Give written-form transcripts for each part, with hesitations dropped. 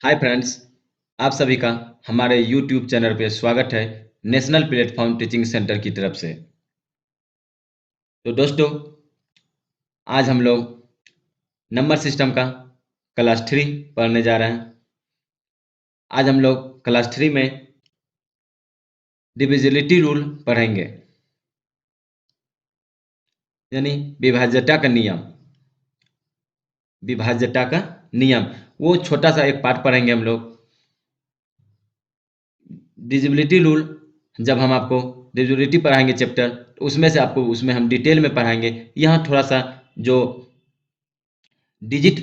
Hi friends, आप सभी का हमारे यूट्यूब चैनल पे स्वागत है नेशनल प्लेटफॉर्म टीचिंग सेंटर की तरफ से। तो दोस्तों, आज हम लोग नंबर सिस्टम का क्लास 3 पढ़ने जा रहे हैं। आज हम लोग क्लास 3 में डिविजिबिलिटी रूल पढ़ेंगे, यानी विभाज्यता का नियम। विभाज्यता का नियम, वो छोटा सा एक पार्ट पढ़ेंगे हम लोग। डिविजिबिलिटी रूल जब हम आपको डिविजिबिलिटी पढ़ाएंगे चैप्टर, तो उसमें से आपको उसमें हम डिटेल में पढ़ाएंगे। यहाँ थोड़ा सा जो डिजिट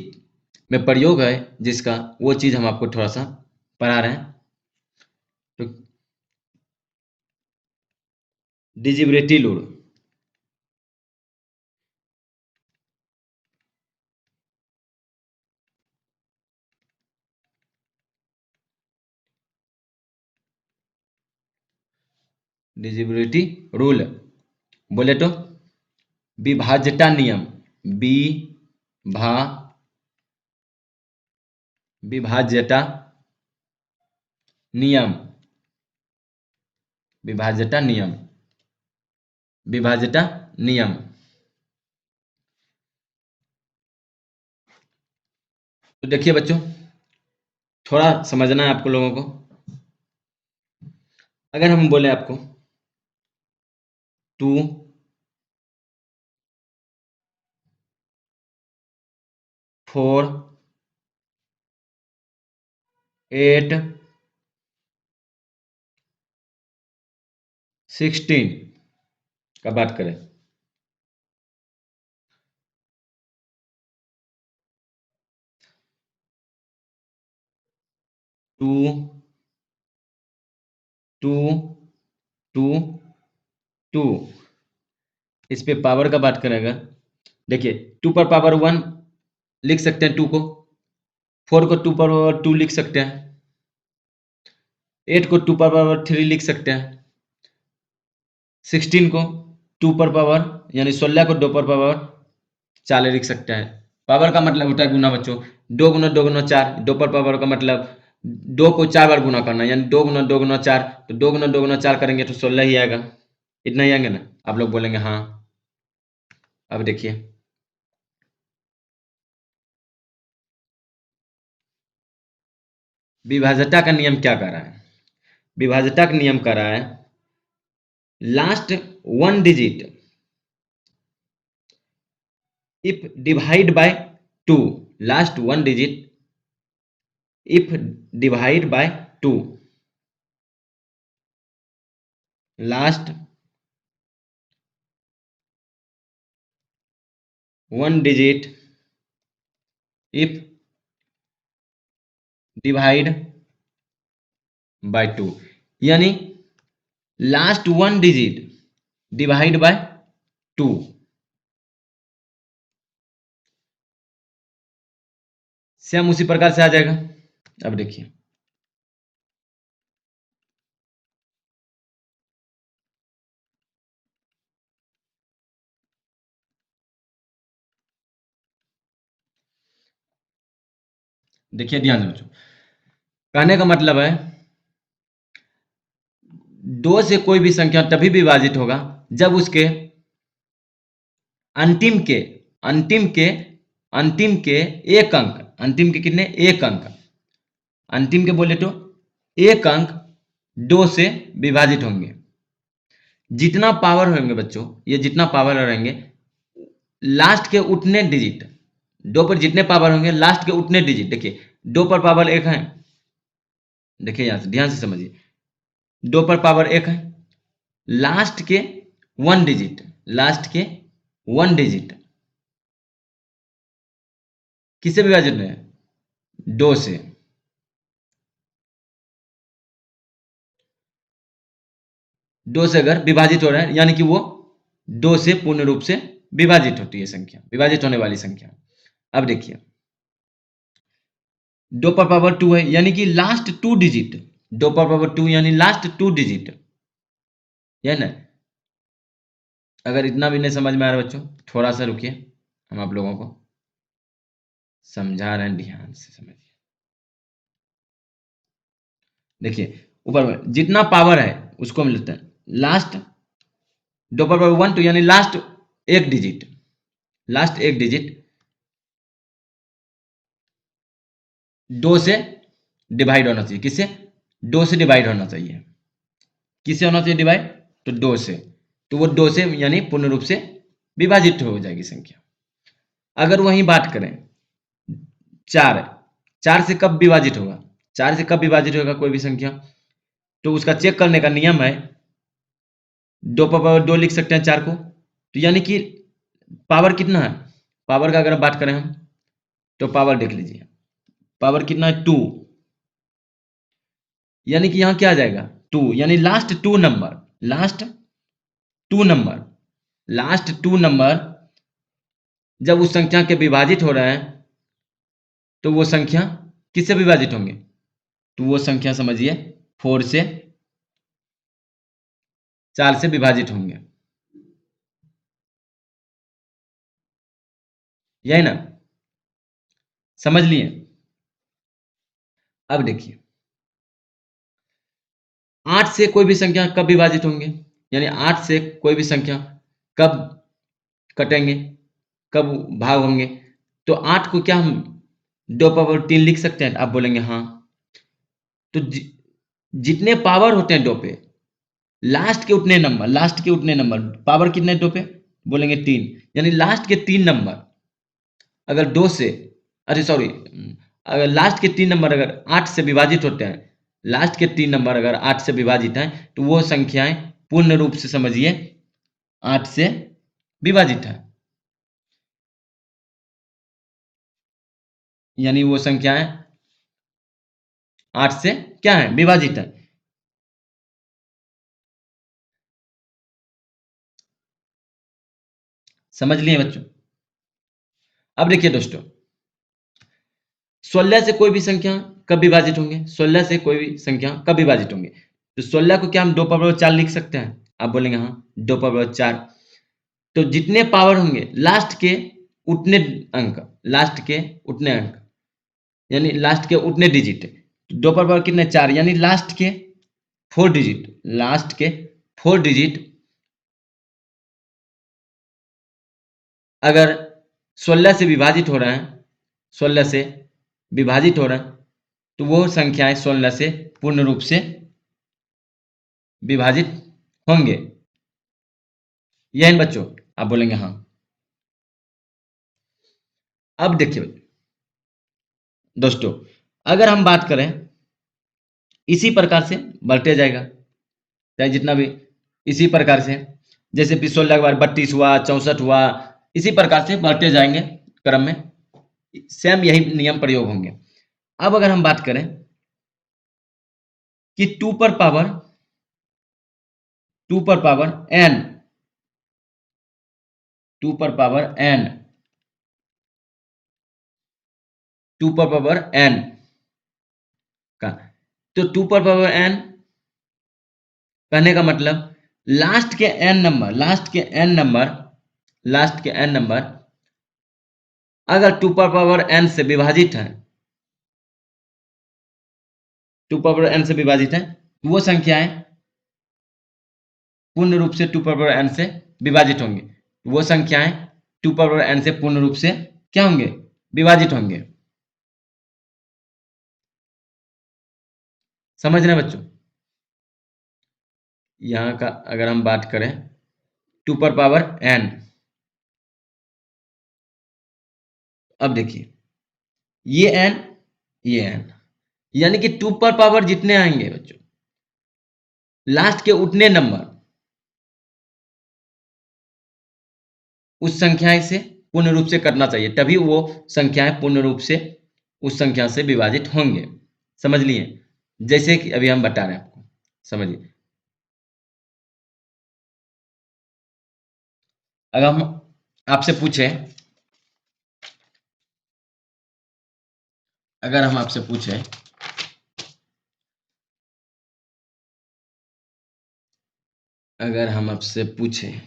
में प्रयोग है जिसका, वो चीज़ हम आपको थोड़ा सा पढ़ा रहे हैं। तो डिजिबिलिटी रूल, डिजिबिलिटी रूल बोले तो विभाज्यता नियम। विभा विभाज्यता नियम, विभाज्यता नियम, विभाज्यता नियम। तो देखिए बच्चों, थोड़ा समझना है आपको लोगों को। अगर हम बोले आपको 2 4 8 16 का बात करें, 2 2 2 2, इस पे पावर का बात करेगा। देखिए, 2 पर पावर 1 लिख सकते हैं 2 को, 4 को 2 पर पावर 2 लिख सकते हैं, 8 को 2 पर पावर 3 लिख सकते हैं, 16 को 2 पर पावर यानी 16 को 2 पर पावर 4 लिख सकते हैं। पावर का मतलब होता है गुना बच्चों। 2 गुना 2 गुना 4, 2 पर पावर का मतलब 2 को 4 बार गुना करना, यानी 2 गुना 2 गुना 4, तो 2 गुना 2 गुना 4 करेंगे तो 16 ही आएगा। इतना ही आएंगे ना। आप लोग बोलेंगे हाँ। अब देखिए, विभाज्यता का नियम क्या कह रहा है। विभाज्यता का नियम कह रहा है last 1 digit if divide by 2, last 1 digit if divide by 2, last 1 digit if divide by 2, यानी last 1 digit divide by 2। Same उसी प्रकार से आ जाएगा। अब देखिए, देखिए ध्यान से बच्चों, कहने का मतलब है 2 से कोई भी संख्या तभी विभाजित होगा जब उसके अंतिम के अंतिम के अंतिम के एक अंक, अंतिम के कितने, एक अंक, अंतिम के बोले तो एक अंक 2 से विभाजित होंगे। जितना पावर होंगे बच्चों, ये जितना पावर रहेंगे, लास्ट के उतने डिजिट, 2 पर जितने पावर होंगे लास्ट के उतने डिजिट। देखिए 2 पर पावर 1 है, देखिए यहां से ध्यान से समझिए, 2 पर पावर 1 है, लास्ट के 1 डिजिट, लास्ट के 1 डिजिट किससे विभाजित है, 2 से। 2 से अगर विभाजित हो रहा है यानी कि वो 2 से पूर्ण रूप से विभाजित होती है संख्या, विभाजित होने वाली संख्या। अब देखिए 2 पर पावर 2 है यानी कि लास्ट 2 डिजिट, 2 पर पावर 2 यानी लास्ट 2 डिजिट, है ना। अगर इतना भी नहीं समझ में आ रहा बच्चों, थोड़ा सा रुकिए, हम आप लोगों को समझा रहे हैं, ध्यान से समझिए। देखिए ऊपर में जितना पावर है उसको हम लेते हैं लास्ट 2 ^ 1 यानी लास्ट एक डिजिट 2 से डिवाइड होना चाहिए। किससे? 2 से डिवाइड होना चाहिए। किससे होना चाहिए डिवाइड? तो 2 से। तो वो 2 से यानी पूर्ण रूप से विभाजित हो जाएगी संख्या। अगर वही बात करें 4, 4 से कब विभाजित होगा? 4 से कब विभाजित होगा कोई भी संख्या? तो उसका चेक करने का नियम है 2 लिख सकते हैं 4 को। तो यानी कि पावर कितना है? पावर का अगर बात करें हम तो पावर देख लीजिए, पावर कितना है? 2। यानी कि यहाँ क्या आ जाएगा? 2 यानी लास्ट टू नंबर जब उस संख्या के विभाजित हो रहे हैं तो वो संख्या किससे विभाजित होंगे? तो वो संख्या समझिए 4 से 4 से विभाजित होंगे। यही ना, समझ लिए? अब देखिए 8 से कोई भी संख्या कब विभाजित होंगे? यानी 8 से कोई भी संख्या कब कटेंगे, कब भाग होंगे? तो 8 को क्या हम 2 ^ 3 लिख सकते हैं? आप बोलेंगे हाँ। तो जितने पावर होते हैं 2 पे, लास्ट के उतने नंबर, पावर कितने 2 पे? बोलेंगे 3। यानी लास्ट के 3 नंबर अगर 2 से, अरे सॉरी, अगर लास्ट के 3 नंबर अगर 8 से विभाजित होते हैं, लास्ट के 3 नंबर अगर 8 से विभाजित हैं तो वो संख्याएं पूर्ण रूप से समझिए 8 से विभाजित है। यानी वो संख्याएं 8 से क्या है? विभाजित है। समझ लिए बच्चों? अब देखिए दोस्तों 16 से कोई भी संख्या कब विभाजित होंगे? 16 से कोई भी संख्या कब विभाजित होंगे? तो 16 को क्या हम 2 ^ 4 लिख सकते हैं? आप बोलेंगे हाँ 2 ^ 4। तो जितने पावर होंगे उतने लास्ट के उतने अंक यानी लास्ट के उतने डिजिट। 2 पर पावर कितने? 4 यानी लास्ट के 4 डिजिट अगर 16 से विभाजित हो रहे हैं, 16 से विभाजित हो रहे हैं तो वो संख्याएं 16 से पूर्ण रूप से विभाजित होंगे। यह बच्चों आप बोलेंगे हाँ। अब देखिए दोस्तों अगर हम बात करें इसी प्रकार से बढ़ते जाएगा, चाहे जितना भी इसी प्रकार से, जैसे 16 के बाद 32 हुआ, 64 हुआ, इसी प्रकार से बढ़ते जाएंगे क्रम में, सेम यही नियम प्रयोग होंगे। अब अगर हम बात करें कि 2 पर पावर n 2 पर पावर n 2 पर पावर n का, तो 2 पर पावर n कहने का मतलब लास्ट के n नंबर अगर 2 पर पावर n से विभाजित है, 2 पर पावर n से विभाजित है, वो संख्याएं पूर्ण रूप से 2 पर पावर n से विभाजित होंगे। वो संख्याएं 2 पर पावर n से पूर्ण रूप से क्या होंगे? विभाजित होंगे। समझ रहे हैं बच्चों? यहाँ का अगर हम बात करें 2 पर पावर n, अब देखिए ये n यानी कि 2 पर पावर जितने आएंगे बच्चों, लास्ट के उतने नंबर उस संख्याएं से पूर्ण रूप से करना चाहिए, तभी वो संख्याएं पूर्ण रूप से उस संख्या से विभाजित होंगे। समझ लिए? जैसे कि अभी हम बता रहे हैं आपको, समझिए। अगर हम आपसे पूछें अगर हम आपसे पूछें अगर हम आपसे पूछें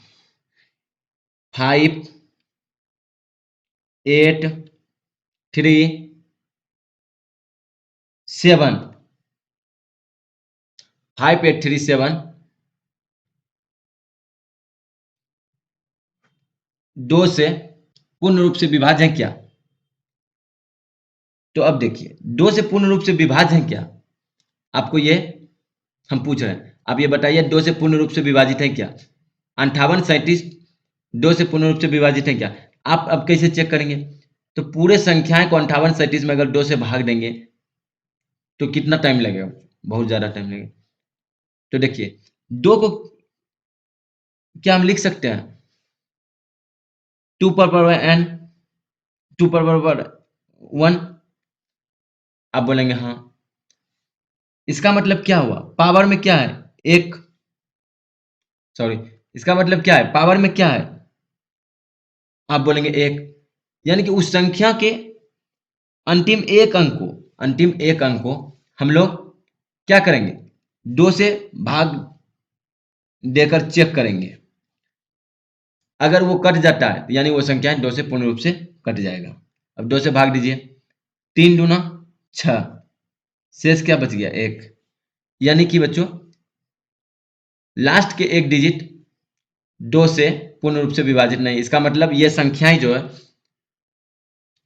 5 8 3 7 5837 2 से पूर्ण रूप से विभाज्य है क्या? तो अब देखिए 2 से पूर्ण रूप से विभाज्य है क्या? आपको ये हम पूछ रहे हैं, आप ये बताइए 2 से पूर्ण रूप से विभाजित है क्या? 5837 2 से पूर्ण रूप से विभाजित है क्या? आप अब कैसे चेक करेंगे? तो पूरे संख्याएं को 5837 में अगर 2 से भाग देंगे तो कितना टाइम लगेगा? बहुत ज्यादा टाइम लगेगा। तो देखिए 2 को क्या हम लिख सकते हैं 2 पर n 2 पर 1? आप बोलेंगे हाँ। इसका मतलब क्या हुआ? पावर में क्या है? एक। सॉरी, इसका मतलब क्या है? पावर में क्या है? आप बोलेंगे एक। यानी कि उस संख्या के अंतिम एक अंक को हम लोग क्या करेंगे? 2 से भाग देकर चेक करेंगे। अगर वो कट जाता है तो यानी वो संख्या 2 से पूर्ण रूप से कट जाएगा। अब 2 से भाग दीजिए, 3 दूना 6, शेष क्या बच गया? एक। यानी कि बच्चों लास्ट के एक डिजिट 2 से पूर्ण रूप से विभाजित नहीं। इसका मतलब ये संख्याएं जो है,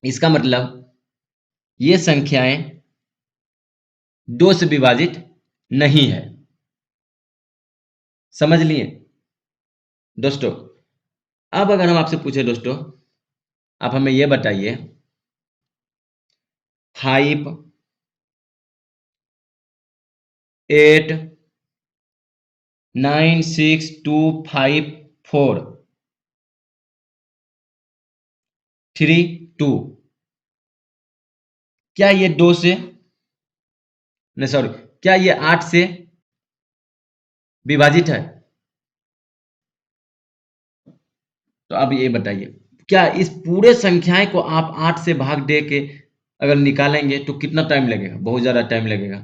इसका मतलब ये संख्याएं 2 से विभाजित नहीं है। समझ लिए दोस्तों? अब अगर हम आपसे पूछे दोस्तों, आप हमें ये बताइए 5 8 9 6 2 5 4 3 2 क्या ये 2 से नहीं, सॉरी, क्या ये 8 से विभाजित है? तो अब ये बताइए क्या इस पूरे संख्याएं को आप 8 से भाग दे के अगर निकालेंगे तो कितना टाइम लगेगा? बहुत ज्यादा टाइम लगेगा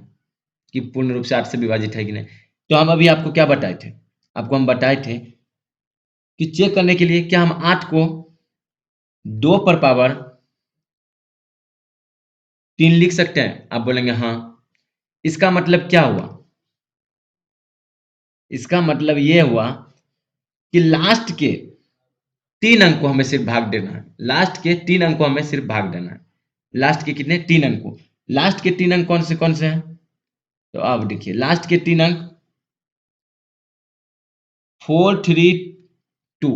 कि पूर्ण रूप से 8 से विभाजित है कि नहीं। तो हम अभी आपको क्या बताए थे? आपको हम बताए थे कि चेक करने के लिए क्या हम 8 को 2 पर पावर 3 लिख सकते हैं? आप बोलेंगे हाँ। इसका मतलब क्या हुआ? इसका मतलब ये हुआ कि लास्ट के 3 अंक को हमें सिर्फ भाग देना है। लास्ट के 3 अंक को हमें सिर्फ भाग देना है। लास्ट के कितने? 3 अंक को। लास्ट के 3 अंक कौन से हैं? तो अब देखिए लास्ट के 3 अंक 432।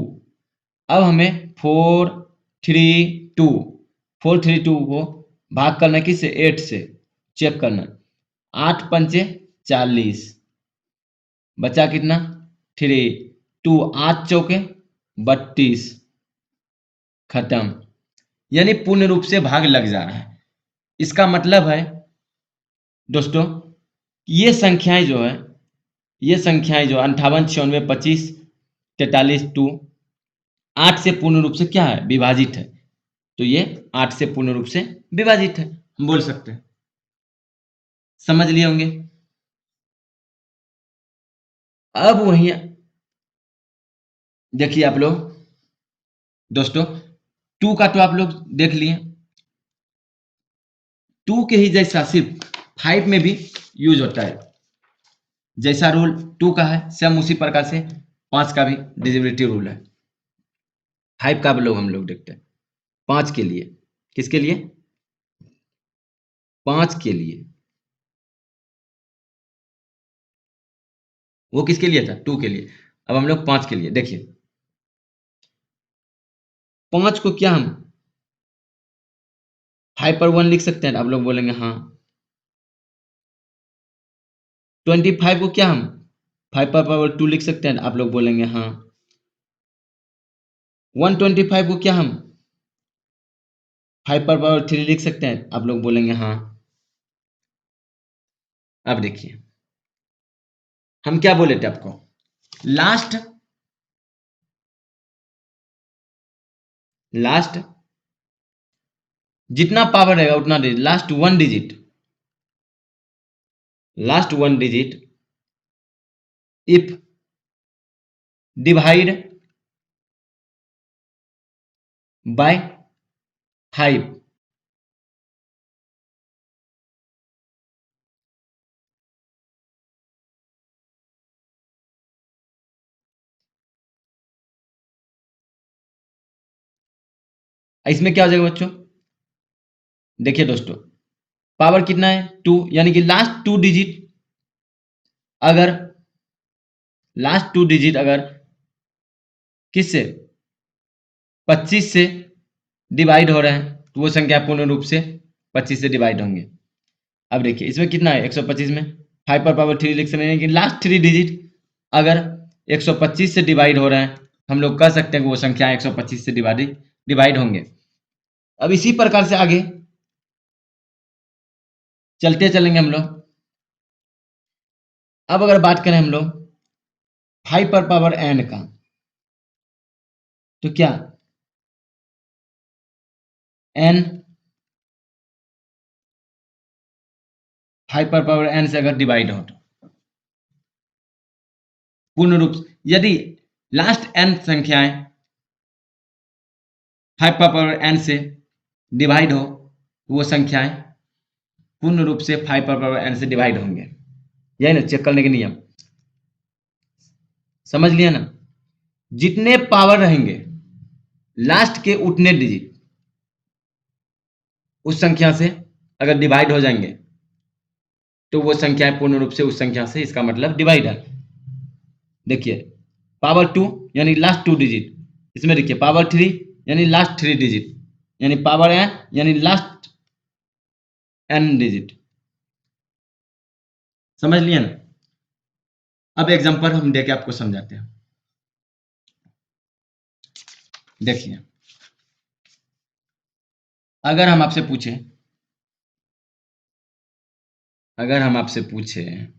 अब हमें 432 432 को भाग करना है किससे? 8 से। चेक करना, 8 पंचे 40, बचा कितना? 3 2, 8 चौके 32, खत्म। यानी पूर्ण रूप से भाग लग जा रहा है। इसका मतलब है दोस्तों ये संख्याएं जो है, ये संख्याएं जो 58 96 25 43 2 8 से पूर्ण रूप से क्या है? विभाजित है। तो ये 8 से पूर्ण रूप से विभाजित है, हम बोल सकते हैं। समझ लिए होंगे? अब वही देखिए आप लोग दोस्तों, 2 का तो आप लोग देख लिए, 2 के ही जैसा सिर्फ 5 में भी यूज होता है। जैसा रूल 2 का है सेम उसी प्रकार से 5 का भी डिविजिबिलिटी रूल है। 5 का भी लोग हम लोग देखते हैं 5 के लिए। किसके लिए? 5 के लिए। वो किसके लिए था? 2 के लिए। अब हम लोग 5 के लिए देखिए, 5 को क्या हम 5 पर 1 लिख सकते हैं? आप लोग बोलेंगे हाँ। 25 को क्या हम 5 पर पावर 2 लिख सकते हैं? आप लोग बोलेंगे हाँ। 125 को क्या हम 5 पर पावर 3 लिख सकते हैं? आप लोग बोलेंगे हाँ। अब देखिए हम क्या बोले थे आपको? लास्ट लास्ट जितना पावर रहेगा उतना digit, last one digit if divide by 5 इसमें क्या हो जाएगा बच्चों, देखिए दोस्तों, पावर कितना है 2, यानी कि लास्ट 2 डिजिट, अगर लास्ट 2 डिजिट अगर किससे 25 से डिवाइड हो रहे हैं तो वो संख्या पूर्ण रूप से 25 से डिवाइड होंगे। अब देखिए इसमें कितना है 125 में 5 पर पावर 3 लिख सकते हैं कि लास्ट 3 डिजिट अगर 125 से डिवाइड हो रहे हैं, हम लोग कह सकते हैं कि वो संख्या 125 से डिवाइड होंगे। अब इसी प्रकार से आगे चलते चलेंगे हम लोग। अब अगर बात करें हम लोग 5 पर पावर n का, तो क्या n 5 पर पावर n से अगर डिवाइड हो तो पूर्ण रूप से, यदि लास्ट n संख्याएं 5 पर पावर n से डिवाइड हो तो वो संख्याएं पूर्ण रूप से 5 पर पावर n से डिवाइड होंगे। यही ना चेक करने के नियम, समझ लिया ना। जितने पावर रहेंगे लास्ट के उतने डिजिट उस संख्या से अगर डिवाइड हो जाएंगे तो वो संख्याएं पूर्ण रूप से उस संख्या से, इसका मतलब डिवाइड है। देखिए पावर 2 यानी लास्ट 2 डिजिट, इसमें देखिए पावर 3 यानी लास्ट 3 डिजिट, यानी पावर n यानी लास्ट n डिजिट, समझ लिया ना। अब एग्जांपल हम देके आपको समझाते हैं। देखिए अगर हम आपसे पूछें, अगर हम आपसे पूछें,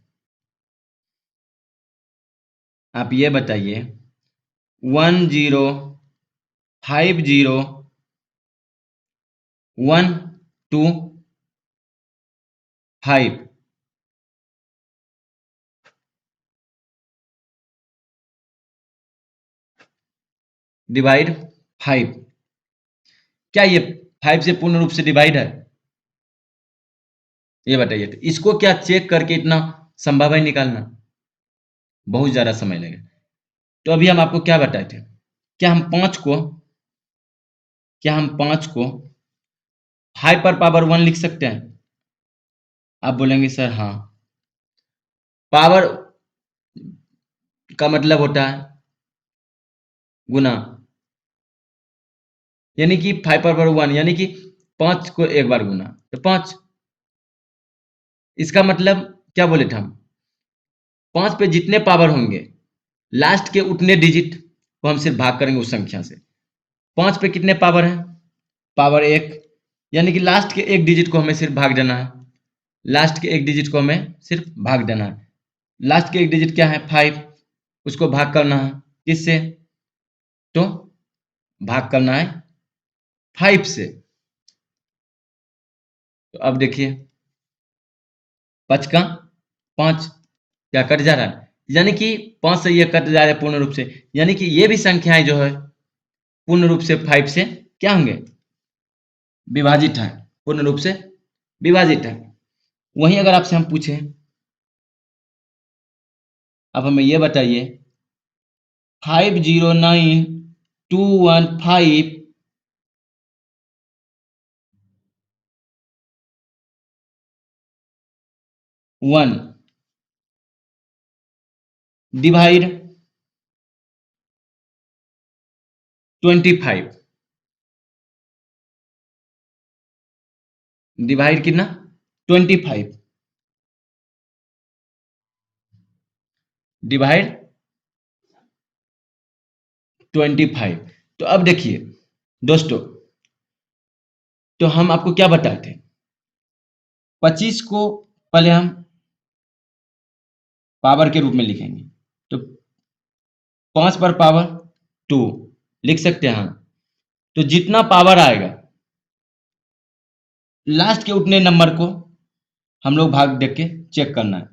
आप ये बताइए 105012 डिवाइड 5, क्या ये 5 से पूर्ण रूप से डिवाइड है? ये बताइए। तो इसको क्या चेक करके इतना संभव है निकालना? बहुत ज्यादा समय लगेगा। तो अभी हम आपको क्या बताए थे, क्या हम 5 को 5 पर पावर 1 लिख सकते हैं? आप बोलेंगे सर हाँ। पावर का मतलब होता है गुना, यानी कि 5 पर पावर 1 यानी कि 5 को एक बार गुना तो 5। इसका मतलब क्या बोले थे हम, 5 पे जितने पावर होंगे लास्ट के उतने डिजिट को हम सिर्फ भाग करेंगे उस संख्या से। 5 पे कितने पावर है, पावर 1, यानी कि लास्ट के एक डिजिट को हमें सिर्फ भाग देना है, लास्ट के एक डिजिट को हमें सिर्फ भाग देना है। लास्ट के एक डिजिट क्या है 5, उसको भाग करना है किससे, तो भाग करना है 5 से। तो अब देखिए 5 का 5 क्या कट जा रहा है, यानी कि 5 से ये कट जा रहा है पूर्ण रूप से, यानी कि ये भी संख्याएं जो है पूर्ण रूप से 5 से क्या होंगे, विभाजित है, पूर्ण रूप से विभाजित है। वहीं अगर आपसे हम पूछें, अब हमें ये बताइए 509215 1 डिवाइड 25, डिवाइड कितना 25 डिवाइड 25। तो अब देखिए दोस्तों, तो हम आपको क्या बताए थे, 25 को पहले हम पावर के रूप में लिखेंगे, तो 5 पर पावर 2 लिख सकते हैं। तो जितना पावर आएगा लास्ट के उतने नंबर को हम लोग भाग देख के चेक करना है।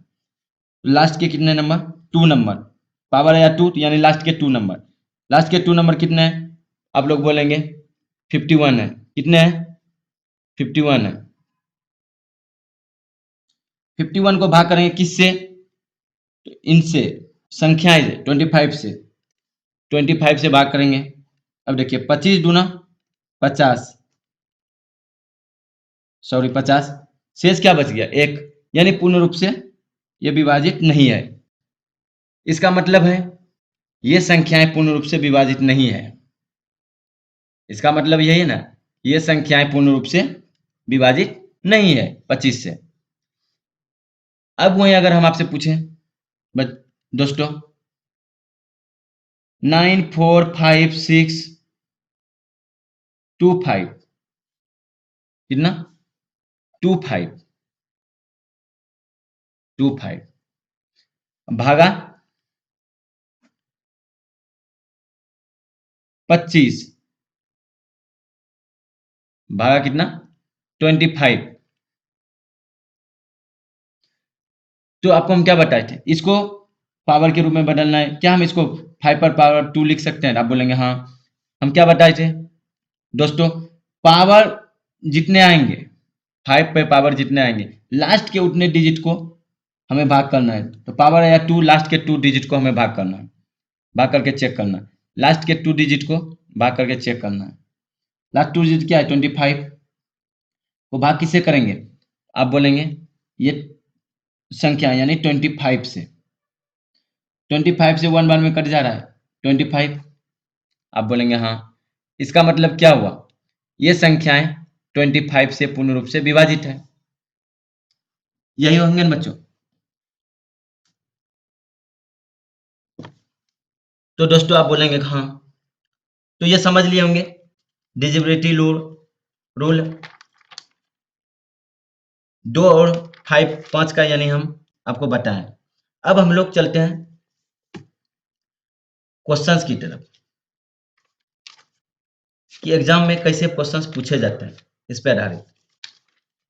लास्ट के कितने नंबर 2 नंबर, पावर आया 2 यानी लास्ट के 2 नंबर, लास्ट के 2 नंबर कितने हैं, आप लोग बोलेंगे 51 है, कितने हैं 51 है। 51 को भाग करेंगे किससे, तो इनसे संख्याएं से 25 से, 25 से भाग करेंगे। अब देखिए 25 दूना 50, सॉरी 50, शेष क्या बच गया 1, यानी पूर्ण रूप से ये विभाजित नहीं है। इसका मतलब है ये संख्याएं पूर्ण रूप से विभाजित नहीं है। इसका मतलब यही है ना, ये संख्याएं पूर्ण रूप से विभाजित नहीं है 25 से। अब वहीं अगर हम आपसे पूछें दोस्तों 9 4 5 6 2 5, कितना 2 5 2 5 भागा 25, भागा कितना 25। तो आपको हम क्या बताए थे, इसको पावर के रूप में बदलना है। क्या हम इसको 5 पर पावर 2 लिख सकते हैं? आप बोलेंगे हाँ। हम क्या बताए थे दोस्तों, पावर जितने आएंगे 5 पे पावर जितने आएंगे लास्ट के उतने डिजिट को हमें भाग करना है। तो पावर या 2 लास्ट के 2 डिजिट को हमें भाग करना है, भाग करके चेक करना है। लास्ट के 2 डिजिट को भाग करके चेक करना है। लास्ट 2 डिजिट क्या है 25, वो भाग किससे करेंगे? आप बोलेंगे ये संख्या यानी 25 से, 25 से 1 बार में कट जा रहा है 25। आप बोलेंगे हाँ। इसका मतलब क्या हुआ, ये संख्याएं 25 से पूर्ण रूप से विभाजित है। यही होंगे ना बच्चों। तो दोस्तों आप बोलेंगे हाँ, तो ये समझ लिए होंगे डिजिबिलिटी रूल 2 और 5 का, यानी हम आपको बताएं। अब हम लोग चलते हैं क्वेश्चंस की तरफ कि एग्जाम में कैसे क्वेश्चंस पूछे जाते हैं इस पर आधारित।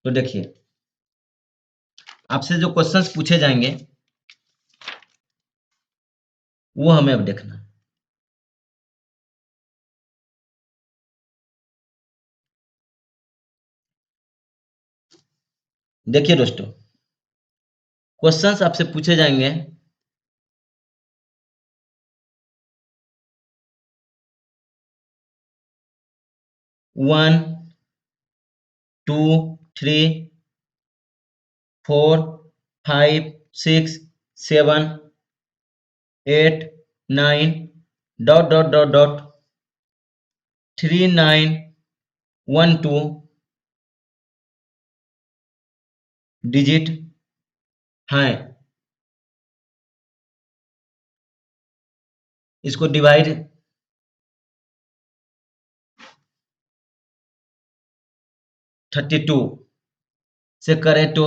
तो देखिए आपसे जो क्वेश्चंस पूछे जाएंगे वो हमें अब देखना है। देखिए दोस्तों क्वेश्चंस आपसे पूछे जाएंगे 1 2 3 4 5 6 7 8 9 dot dot dot dot 3 9 1 2 digit हैं। इसको डिवाइड 32 से करें तो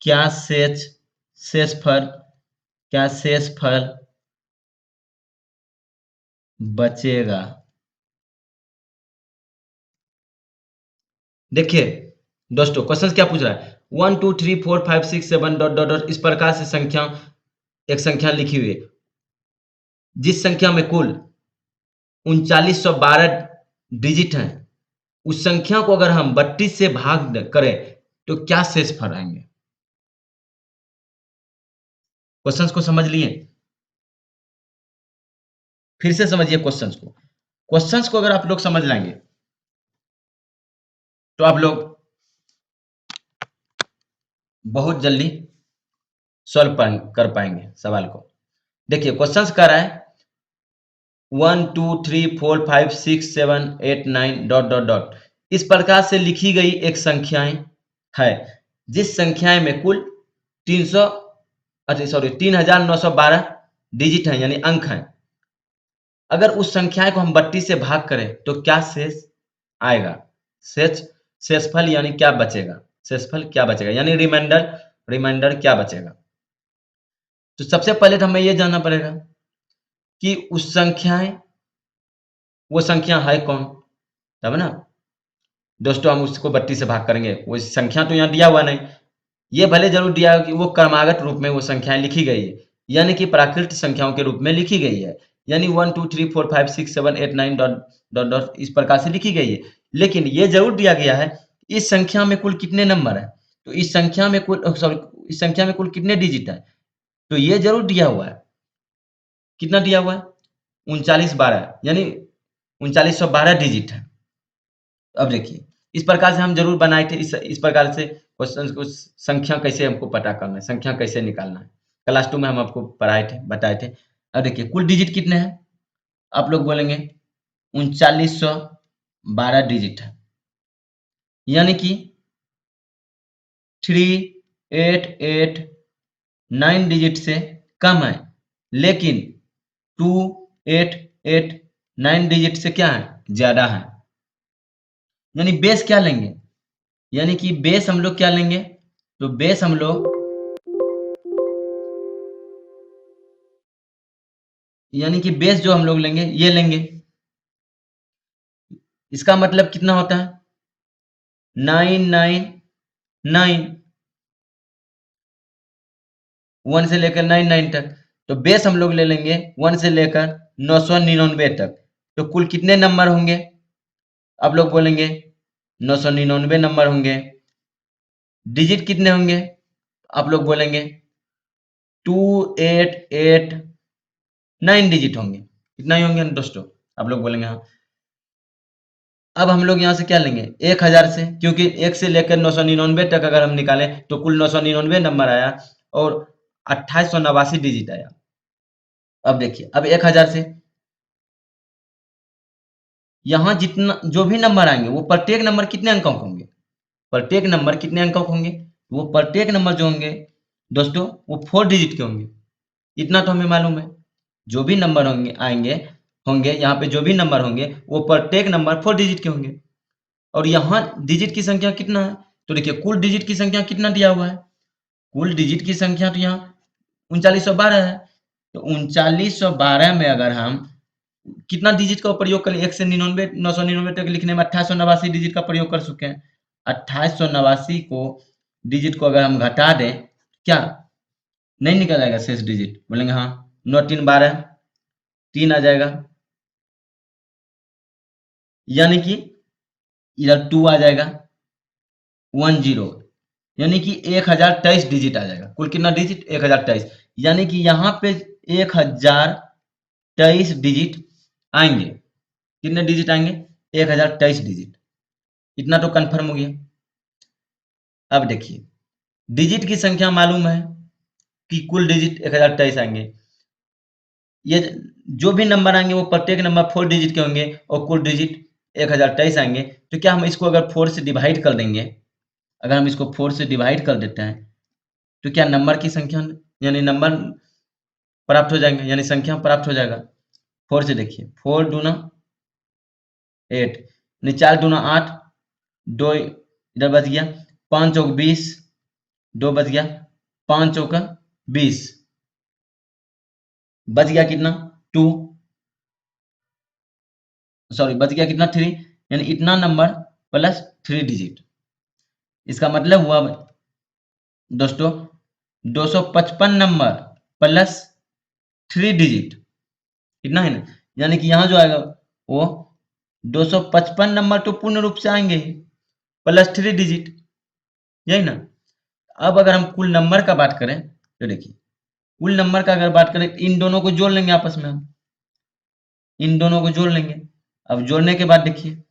क्या शेषफल बचेगा? देखिए दोस्तों क्वेश्चन क्या पूछ रहा है, 1 2 3 4 5 6 7 डॉट डॉट डॉट इस प्रकार से एक संख्या लिखी हुई है, जिस संख्या में कुल 3912 डिजिट हैं, उस संख्या को अगर हम 32 से भाग करें तो क्या शेषफल आएंगे? क्वेश्चंस को समझ लिए? फिर से समझिए क्वेश्चंस को अगर आप लोग समझ लेंगे तो आप लोग बहुत जल्दी सॉल्व कर पाएंगे सवाल को। देखिए क्वेश्चंस कर रहा है 1 2 3 4 5 6 7 8 9 डॉट डॉट डॉट इस प्रकार से लिखी गई एक संख्याएं है, जिस संख्याएं में कुल 3912 डिजिट हैं यानी अंक हैं। अगर उस संख्या को हम 32 से भाग करें तो क्या शेष आएगा? शेषफल यानी क्या बचेगा, शेषफल क्या बचेगा यानी रिमाइंडर क्या बचेगा? तो सबसे पहले तो हमें यह जानना पड़ेगा कि वो संख्या है कौन, तब ना दोस्तों हम उसको 32 से भाग करेंगे। वो संख्या तो यहाँ दिया हुआ नहीं, ये भले जरूर दिया कि वो क्रमागत रूप में वो संख्याएं लिखी गई है, यानी कि प्राकृत संख्याओं के रूप में लिखी गई है, यानी 1 2 3 4 5 6 7 8 9 डॉट डॉट डॉट इस प्रकार से लिखी गई है। लेकिन ये जरूर दिया गया है इस संख्या में कुल कितने नंबर है, तो इस संख्या में कुल कितने डिजिट है, तो ये जरूर दिया हुआ है। कितना दिया हुआ है? 3912, यानी 3912 डिजिट है। अब देखिए, इस प्रकार से हम जरूर बनाए थे। इस प्रकार से क्वेश्चन को, संख्या कैसे हमको पता करना है, संख्या कैसे निकालना है, क्लास 2 में हम आपको पढ़ाए थे, बताए थे। अब देखिए कुल डिजिट कितने हैं? आप लोग बोलेंगे 3912 डिजिट है, यानी कि 3889 डिजिट से कम है, लेकिन 2889 डिजिट से क्या है? ज्यादा है। यानी बेस क्या लेंगे? यानी कि बेस हम लोग क्या लेंगे? तो बेस हम लोग, यानी कि बेस जो हम लोग लेंगे ये लेंगे। इसका मतलब कितना होता है? 999, 1 से लेकर 99 तक। तो बेस हम लोग ले लेंगे 1 से लेकर 999 तक। तो कुल कितने नंबर होंगे? आप लोग बोलेंगे 999 नंबर होंगे। डिजिट कितने होंगे? आप लोग बोलेंगे 2889 डिजिट होंगे। इतना ही होंगे दोस्तों, आप लोग बोलेंगे हाँ। अब हम लोग यहाँ से क्या लेंगे? 1000 से, क्योंकि 1 से लेकर 999 तक अगर हम निकालें तो कुल 999 नंबर आया और 2889 डिजिट आया। अब देखिए, अब 1000 से यहाँ जितना जो भी नंबर आएंगे वो प्रत्येक नंबर कितने अंकों के होंगे? प्रत्येक नंबर कितने अंकों के होंगे? वो प्रत्येक नंबर जो होंगे दोस्तों वो 4 डिजिट के होंगे। इतना तो हमें मालूम है। जो भी नंबर होंगे आएंगे होंगे यहाँ पे, जो भी नंबर होंगे वो प्रत्येक नंबर 4 डिजिट के होंगे। और यहाँ डिजिट की संख्या कितना है? तो देखिए कुल डिजिट की संख्या कितना दिया हुआ है? कुल डिजिट की संख्या तो यहाँ 3912 है। तो 3912 में अगर हम कितना डिजिट का प्रयोग करें? 1 से 99, 999 तक लिखने में 2889 डिजिट का प्रयोग कर चुके हैं। 2889 को डिजिट को अगर हम घटा दें, क्या नहीं निकल आएगा शेष डिजिट? बोलेंगे हाँ। 9 3 12, 3 आ जाएगा, यानी कि इधर 2 आ जाएगा, 10, यानी कि 1023 डिजिट आ जाएगा। कुल कितना डिजिट? 1023, यानी कि यहाँ पे 1023 डिजिट आएंगे। कितने डिजिट आएंगे? 1023 डिजिट। इतना तो कंफर्म हो गया। अब देखिए, डिजिट की संख्या मालूम है कि कुल डिजिट 1023 आएंगे। ये जो भी नंबर आएंगे वो प्रत्येक नंबर 4 डिजिट के होंगे और कुल डिजिट 1023 आएंगे। तो क्या हम इसको अगर 4 से डिवाइड कर देंगे, अगर हम इसको 4 से डिवाइड कर देते हैं तो क्या नंबर की संख्या, यानी नंबर प्राप्त हो जाएंगे, यानी संख्या प्राप्त हो जाएगा। 4 से देखिए, 4 दूना 8, यानी 4 दूना 8, 2 इधर बच गया, 5 चौक 20, 2 बच गया, 5 चौका 20, बच गया कितना? 2, सॉरी बच गया कितना? 3, यानी इतना नंबर प्लस 3 डिजिट। इसका मतलब हुआ दोस्तों 255 नंबर प्लस 3 डिजिट। इतना है ना, यानी कि यहाँ जो आएगा वो 255 नंबर तो पूर्ण रूप से आएंगे ही, प्लस 3 डिजिट, यही ना। अब अगर हम कुल नंबर का बात करें तो देखिए, कुल नंबर का अगर बात करें इन दोनों को जोड़ लेंगे आपस में, हम इन दोनों को जोड़ लेंगे। अब जोड़ने के बाद देखिए,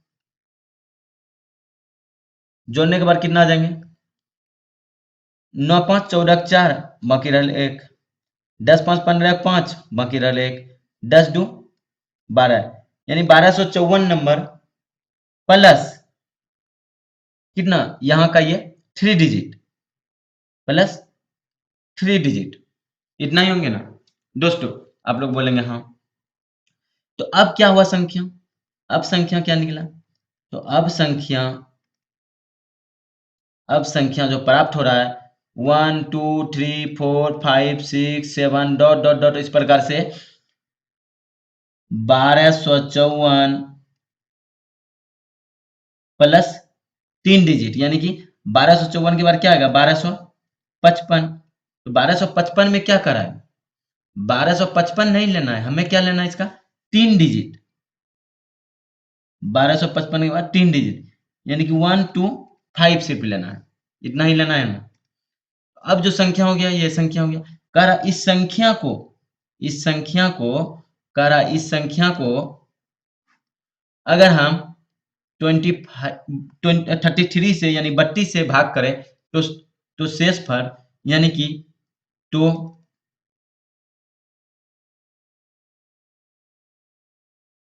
जोड़ने के बाद कितना आ जाएंगे? 9 5 14 4, बाकी रह 1, 10 5 15 5, बाकी रह 1, 10 2 12, यानी 1254 नंबर प्लस कितना यहाँ का ये 3 डिजिट, प्लस 3 डिजिट, इतना ही होंगे ना दोस्तों? आप लोग बोलेंगे हाँ। तो अब क्या हुआ संख्या? अब संख्या क्या निकला? तो अब संख्या जो प्राप्त हो रहा है 1 2 3 4 5 6 7 डॉट डॉट डॉट, इस प्रकार से 1254 प्लस 3 डिजिट, यानी कि 1254 के बाद क्या आएगा? 1255। तो 1255 में क्या करा है? 1255 नहीं लेना है हमें, क्या लेना है इसका? 3 डिजिट। 1255 के बाद 3 डिजिट, यानी कि 1 2 5 सिर्फ लेना है, इतना ही लेना है ना। अब जो संख्या हो गया ये संख्या हो गया, कह रहा इस संख्या को इस संख्या को कह रहा, इस संख्या को अगर हम 33 से यानी 32 से भाग करें तो शेषफल यानी कि तो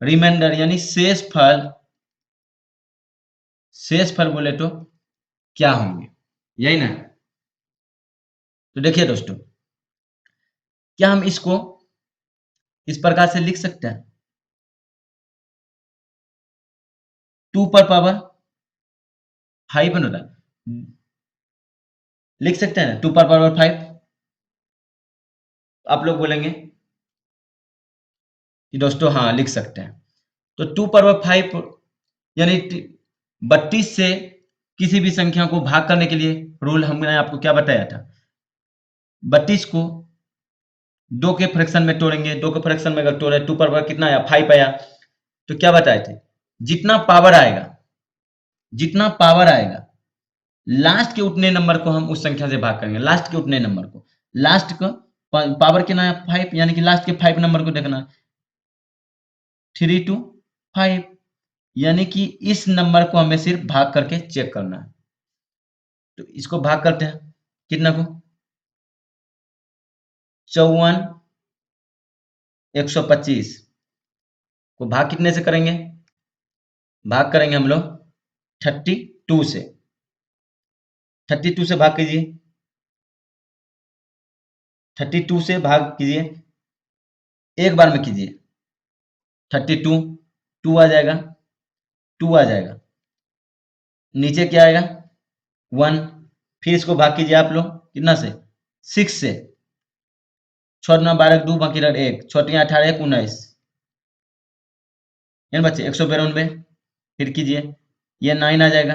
रिमाइंडर यानी शेषफल बोले तो क्या होंगे, यही ना। तो देखिए दोस्तों, क्या हम इसको इस प्रकार से लिख सकते हैं, 2 पर पावर 5 होता है, लिख सकते हैं 2 पर पावर 5। आप लोग बोलेंगे कि दोस्तों हाँ लिख सकते हैं। तो 2 पावर 5 यानी 32 से किसी भी संख्या को भाग करने के लिए रूल हमने आपको क्या बताया था, 32 को 2 के फ्रैक्शन में तोड़ेंगे, 2 के फ्रैक्शन में अगर तोड़े 2 पावर कितना आया, 5 आया। तो क्या बताए थे, जितना पावर आएगा लास्ट के उतने नंबर को हम उस संख्या से भाग करेंगे, लास्ट के उतने नंबर को, लास्ट का पावर कितना है 5, यानी कि लास्ट के 5 नंबर को देखना, 3 to 5, यानी कि इस नंबर को हमें सिर्फ भाग करके चेक करना है। तो इसको भाग करते हैं, कितना को 54 125 को भाग कितने से करेंगे, भाग करेंगे हम लोग 32 से, 32 से भाग कीजिए, 32 से भाग कीजिए, एक बार में कीजिए, 32 2 आ जाएगा, 2 आ जाएगा, नीचे क्या आएगा 1, फिर इसको भाग कीजिए आप लोग कितना से 6 से, 6 9 12 2 बाकी रह 1, 6 18 1 19, यानी बच्चे 192, फिर कीजिए, ये 9 आ जाएगा,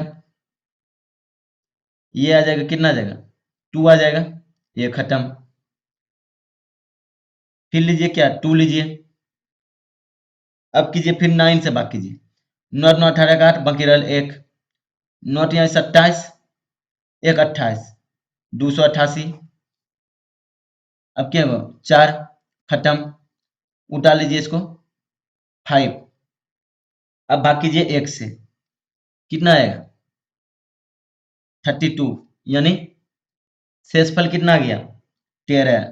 ये आ जाएगा, कितना आ जाएगा 2 आ जाएगा, ये खत्म। फिर लीजिए क्या 2 लीजिए, अब कीजिए फिर 9 से भाग कीजिए, 9 9 18 8 बाकी रह 1, 9 यहाँ 27 1 28, 288, अब क्या हुआ 4, खत्म, उठा लीजिए इसको 5, अब भाग कीजिए 1 से, कितना आएगा 32, यानी शेषफल कितना आ गया 13,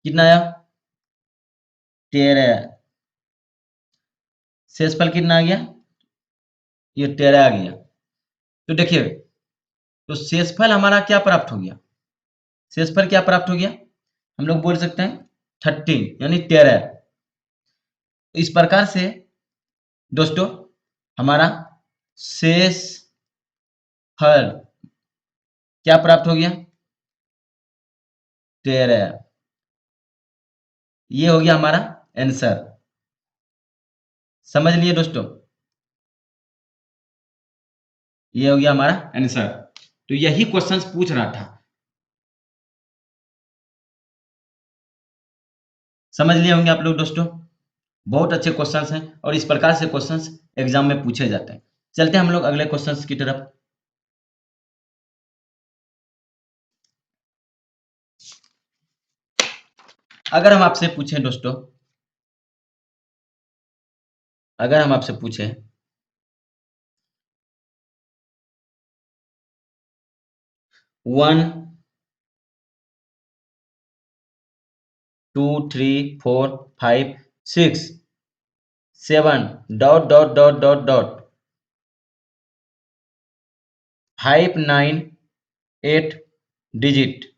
कितना आया 13, शेषफल कितना आ गया, ये 13 आ गया। तो देखिए, तो शेषफल हमारा क्या प्राप्त हो गया, शेषफल क्या प्राप्त हो गया, हम लोग बोल सकते हैं 13 यानी 13। इस प्रकार से दोस्तों हमारा शेषफल क्या प्राप्त हो गया 13, ये हो गया हमारा आंसर। समझ लिए दोस्तों, ये हो गया हमारा आंसर। तो यही क्वेश्चंस पूछ रहा था, समझ लिए होंगे आप लोग दोस्तों, बहुत अच्छे क्वेश्चंस हैं और इस प्रकार से क्वेश्चंस एग्जाम में पूछे जाते हैं। चलते हैं हम लोग अगले क्वेश्चंस की तरफ। अगर हम आपसे पूछें दोस्तों, अगर हम आपसे पूछें 1 2 3 4 5 6 7 dot dot dot dot dot 5 9 8 digit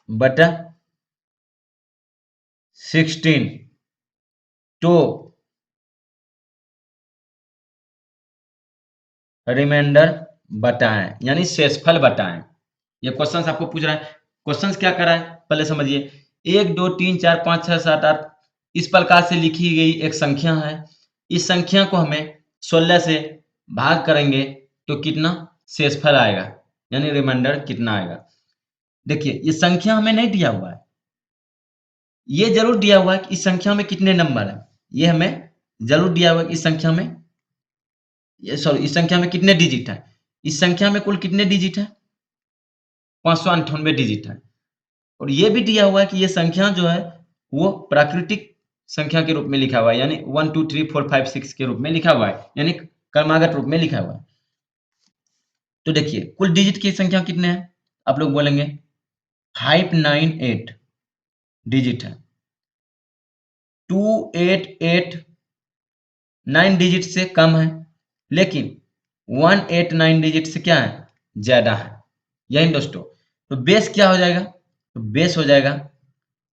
बटा 16 तो रिमाइंडर बताएं, यानी शेषफल बताएं। ये क्वेश्चंस आपको पूछ रहा है, क्वेश्चंस क्या कर रहा है पहले समझिए, 1 2 3 4 5 6 7 8 इस प्रकार से लिखी गई एक संख्या है, इस संख्या को हमें 16 से भाग करेंगे तो कितना शेषफल आएगा, यानी रिमाइंडर कितना आएगा। देखिए ये संख्या हमें नहीं दिया हुआ है, ये जरूर दिया हुआ है कि इस संख्या में कितने नंबर है, ये हमें जरूर दिया हुआ है कि इस संख्या में, ये सॉरी इस संख्या में कितने डिजिट है, इस संख्या में कुल कितने डिजिट है? 598 डिजिट है। और ये भी दिया हुआ है कि ये संख्या जो है वो प्राकृतिक संख्या के रूप में लिखा हुआ है, यानी 1 2 3 4 5 6 के रूप में लिखा हुआ है, यानी क्रमागत रूप में लिखा हुआ है। तो देखिए कुल डिजिट की संख्या कितने हैं? आप लोग बोलेंगे 598 डिजिट है। 288 9 डिजिट से कम है, लेकिन 189 डिजिट से क्या है? ज्यादा है। यही दोस्तों, तो बेस क्या हो जाएगा? तो बेस हो जाएगा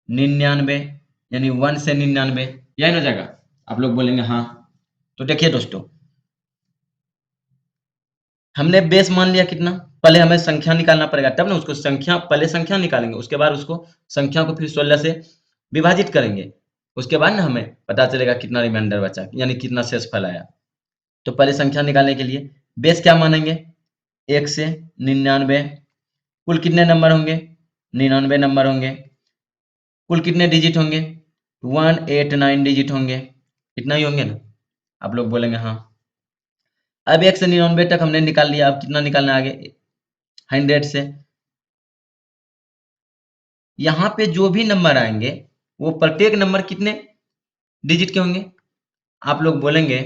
99, यानी 1 से 99, यही हो जाएगा। आप लोग बोलेंगे हाँ। तो देखिए दोस्तों, हमने बेस मान लिया कितना, पहले हमें संख्या निकालना पड़ेगा, तब ना उसको संख्या, पहले संख्या निकालेंगे, उसके बाद उसको संख्या को फिर 16 से विभाजित करेंगे, उसके बाद ना हमें पता चलेगा कितना रिमाइंडर बचा, यानी कितना शेषफल आया। तो पहले संख्या निकालने के लिए बेस क्या मानेंगे? 1 से 99। कुल कितने नंबर होंगे? 99 नंबर होंगे। कुल कितने डिजिट होंगे? 189 डिजिट होंगे। इतना ही होंगे ना? आप लोग बोलेंगे हाँ। अब 1 से 99 तक हमने निकाल लिया, अब कितना निकालना है आगे? 100 से। यहाँ पे जो भी नंबर आएंगे वो प्रत्येक नंबर कितने डिजिट के होंगे? आप लोग बोलेंगे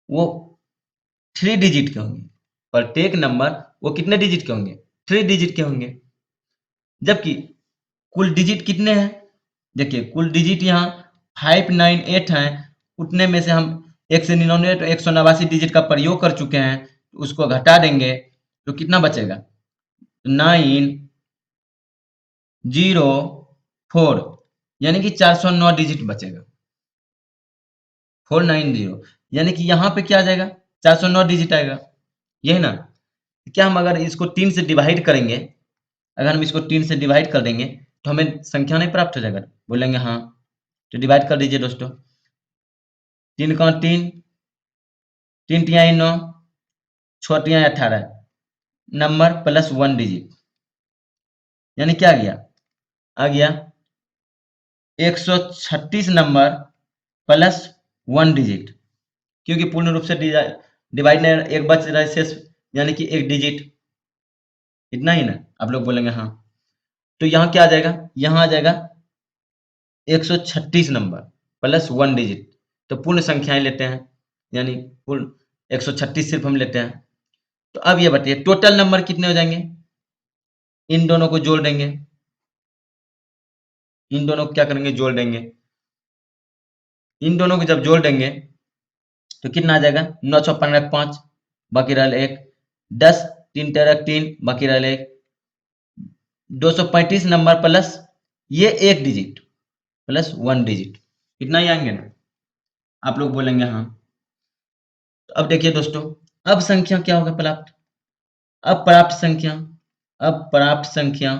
वो 3 डिजिट के होंगे। प्रत्येक नंबर वो कितने डिजिट के होंगे? 3 डिजिट के होंगे। जबकि कुल डिजिट कितने हैं? देखिए कुल डिजिट यहाँ 598 हैं, उतने में से हम 1 से 99 तो 189 डिजिट का प्रयोग कर चुके हैं, तो उसको घटा देंगे तो कितना बचेगा? 904, यानी कि 409 डिजिट बचेगा। 490, यानी कि यहाँ पे क्या आ जाएगा? 409 डिजिट आएगा, यही ना? क्या हम अगर इसको 3 से डिवाइड करेंगे, अगर हम इसको 3 से डिवाइड कर देंगे तो हमें संख्या नहीं प्राप्त हो जाएगा? बोलेंगे हाँ। तो डिवाइड कर दीजिए दोस्तों। 3 का 3, 3 तिहाई 9, 6 तिहाई 18, नंबर प्लस 1 डिजिट, यानी क्या आ गया? आ गया 136 नंबर प्लस 1 डिजिट, क्योंकि पूर्ण रूप से डिवाइड नहीं, एक बच रहा है शेष, यानी कि 1 डिजिट। इतना ही ना? आप लोग बोलेंगे हाँ। तो यहाँ क्या आ जाएगा? यहाँ आ जाएगा 136 नंबर प्लस 1 डिजिट। तो पूर्ण संख्याएं लेते हैं, यानी पूर्ण 136 सिर्फ हम लेते हैं। तो अब ये बताइए टोटल नंबर कितने हो जाएंगे? इन दोनों को जोड़ देंगे, इन दोनों को क्या करेंगे? जोड़ देंगे। इन दोनों को जब जोड़ देंगे तो कितना आ जाएगा? 9 6 15 5, बाकी रहा 1, 10 3 13 3, बाकी रहा 1, 235 नंबर प्लस ये 1 डिजिट प्लस 1 डिजिट, इतना ही आएंगे ना? आप लोग बोलेंगे हाँ। तो अब देखिए दोस्तों, अब संख्या क्या होगा? प्राप्त। अब प्राप्त संख्या, अब प्राप्त संख्या,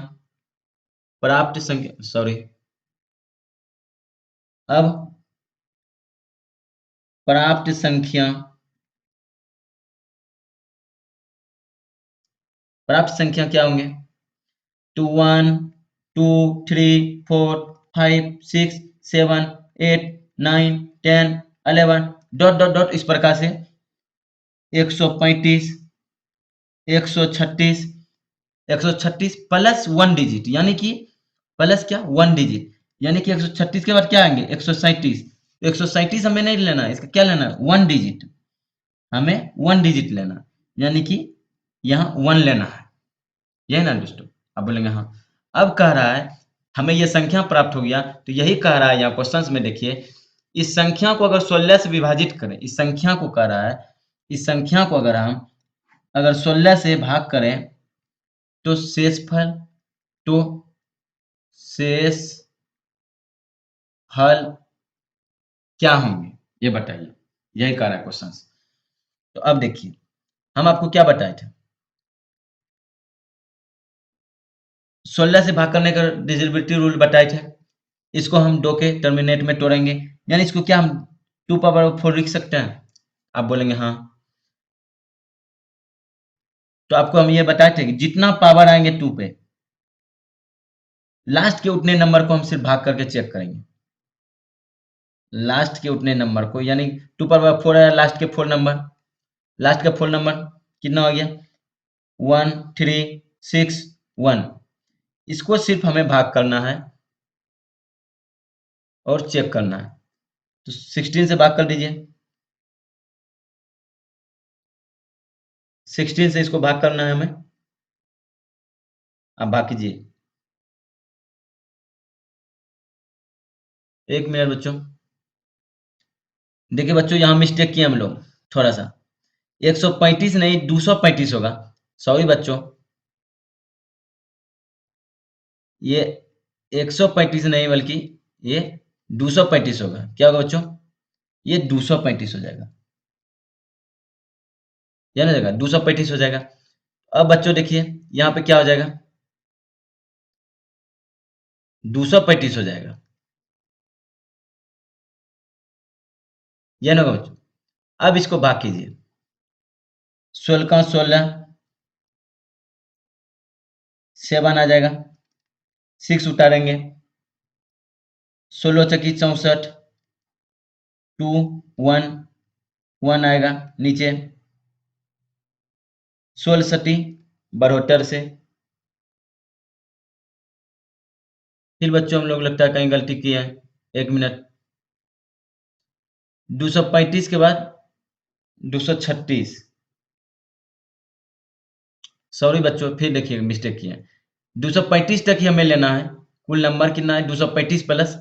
प्राप्त संख्या सॉरी, अब प्राप्त संख्या, प्राप्त संख्या क्या होंगे? 2 1 2 3 4 5 6 7 8 9 10 11 डॉट डॉट डॉट, इस प्रकार से 135, 136, 136 प्लस 1 डिजिट, यानी कि प्लस क्या? 1 डिजिट, यानी कि 136 के बाद क्या आएंगे? 137। तो 137 हमें नहीं लेना है, इसका क्या लेना है? 1 डिजिट, हमें 1 डिजिट लेना, यानी कि यहाँ 1 लेना है। यही ना दोस्तों? आप बोलेंगे हाँ। अब कह रहा है हमें ये संख्या प्राप्त हो गया, तो यही कह रहा है यहाँ क्वेश्चन में, देखिए इस संख्या को अगर 16 से विभाजित करें, इस संख्या को कह रहा है, इस संख्या को अगर हम अगर 16 से भाग करें तो शेषफल, तो शेषफल क्या होंगे ये बताइए, यही कह रहा है क्वेश्चन। तो अब देखिए हम आपको क्या बताए थे, 16 से भाग करने का डिविजिबिलिटी रूल बताए थे। इसको हम 2 के टर्मिनेट में तोड़ेंगे, यानी इसको क्या हम 2 पावर 4 लिख सकते हैं? आप बोलेंगे हाँ। तो आपको हम ये बताए थे कि जितना पावर आएंगे 2 पे, लास्ट के उतने नंबर को हम सिर्फ भाग करके चेक करेंगे, लास्ट के उतने नंबर को, यानी 2 पावर 4 है, लास्ट के 4 नंबर, लास्ट का 4 नंबर कितना हो गया 1 3 6 1। इसको सिर्फ हमें भाग करना है और चेक करना है। तो 16 से भाग कर दीजिए, 16 से इसको भाग करना है हमें। अब भाग कीजिए। 1 मिनट बच्चों। देखिए बच्चों यहाँ मिस्टेक किए हम लोग थोड़ा सा, 135 नहीं 235 होगा। सॉरी बच्चों, ये 135 नहीं बल्कि ये 235 होगा। क्या होगा बच्चों, ये 235 हो जाएगा, याद आ जाएगा 235 हो जाएगा। अब बच्चों देखिए यहाँ पे क्या हो जाएगा, 235 हो जाएगा, ये ना होगा बच्चों। अब इसको भाग कीजिए, 16 का 16 7 आ जाएगा, 6 उतारेंगे, 16 चकी 64, 2 1 1 आएगा नीचे, 16 सटी 72 से। फिर बच्चों हम लोग लगता है कहीं गलती किए हैं, 1 मिनट। 235 के बाद 236, सॉरी बच्चों फिर देखिए मिस्टेक किए हैं। 235 तक ही हमें लेना है, कुल नंबर कितना है 235 प्लस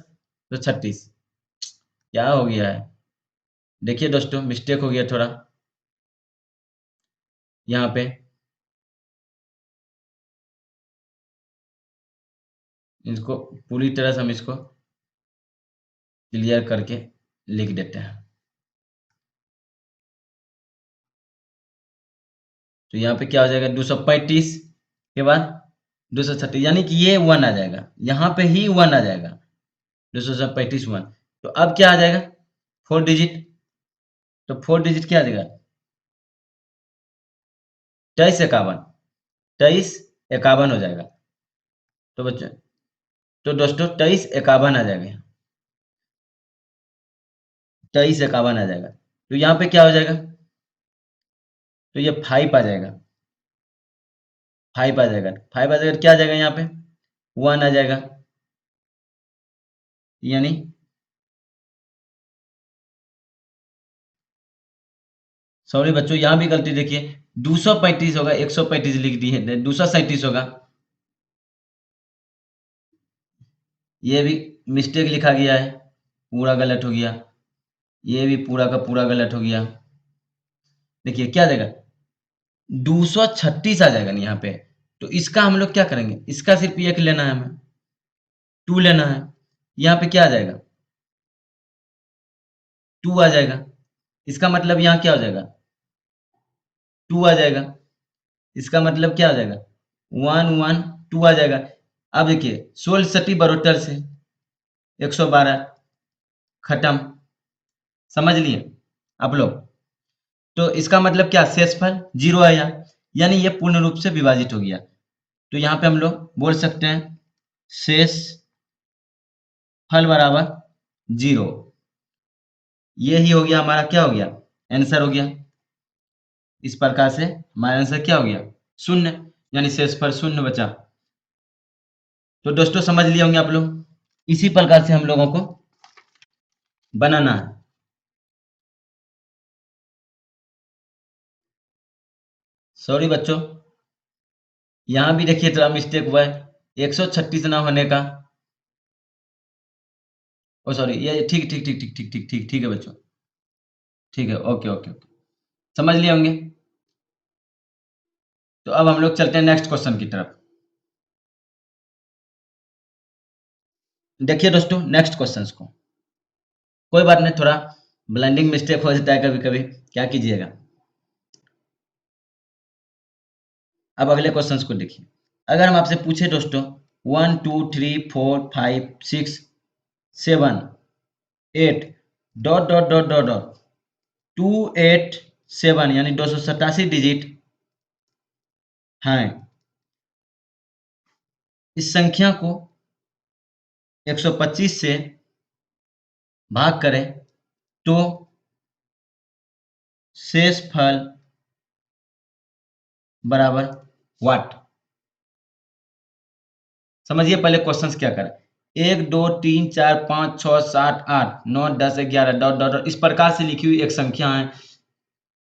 236। क्या हो गया है, देखिए दोस्तों मिस्टेक हो गया थोड़ा यहाँ पे। इसको पूरी तरह से हम इसको क्लियर करके लिख देते हैं। तो यहाँ पे क्या हो जाएगा 235 के बाद 236, यानी कि ये 1 आ जाएगा, यहाँ पे ही 1 आ जाएगा, 235 1। तो अब क्या आ जाएगा 4 डिजिट, तो 4 डिजिट क्या आ जाएगा 23 51, 23 51 हो जाएगा। तो बच्चों तो दोस्तों 23 51 आ जाएगा, 23 51 आ जाएगा। तो यहाँ पे क्या हो जाएगा, तो ये 5 आ जाएगा, 5 आ जाएगा, 5 आ जाएगा, क्या आ जाएगा यहाँ पे 1 आ जाएगा, यानी सॉरी बच्चों यहाँ भी गलती देखिए, 235 होगा, 135 लिख दी है, 237 होगा, ये भी मिस्टेक लिखा गया है, पूरा गलत हो गया, ये भी पूरा का पूरा गलत हो गया। देखिए क्या आ जाएगा 236 आ जाएगा ना यहाँ पे। तो इसका हम लोग क्या करेंगे, इसका सिर्फ एक लेना है हमें, 2 लेना है। यहाँ पे क्या आ जाएगा 2 आ जाएगा, इसका मतलब यहाँ क्या हो जाएगा 2 आ जाएगा, इसका मतलब क्या आ जाएगा 1 1 2 आ जाएगा। अब देखिए 16 सटी 72 से 112 खत्म, समझ लिए आप लोग। तो इसका मतलब क्या शेषफल 0 आया, यानी ये पूर्ण रूप से विभाजित हो गया। तो यहाँ पे हम लोग बोल सकते हैं शेष फल बराबर 0। ये ही हो गया हमारा, क्या हो गया आंसर हो गया। इस प्रकार से हमारा आंसर क्या हो गया 0, यानी शेषफल 0 बचा। तो दोस्तों समझ लिए होंगे आप लोग, इसी प्रकार से हम लोगों को बनाना है। सॉरी बच्चों यहाँ भी देखिए थोड़ा मिस्टेक हुआ है, 136 ना होने का, ओ सॉरी ये ठीक ठीक ठीक ठीक ठीक ठीक ठीक ठीक है बच्चों, ठीक है, ओके ओके ओके, समझ लिए होंगे। तो अब हम लोग चलते हैं नेक्स्ट क्वेश्चन की तरफ। देखिए दोस्तों नेक्स्ट क्वेश्चंस को, कोई बात नहीं थोड़ा ब्लेंडिंग मिस्टेक हो जाता है कभी कभी, क्या कीजिएगा। अब अगले क्वेश्चंस को देखिए, अगर हम आपसे पूछे दोस्तों 1 2 3 4 5 6 7 8 dot dot dot dot dot 287 यानी 287 डिजिट हैं, इस संख्या को 125 से भाग करें तो शेष फल बराबर वाट। समझिए पहले क्वेश्चंस क्या कर 1 2 3 4 5 6 7 8 9 10 11 डॉट डॉट डॉट इस प्रकार से लिखी हुई एक संख्या है।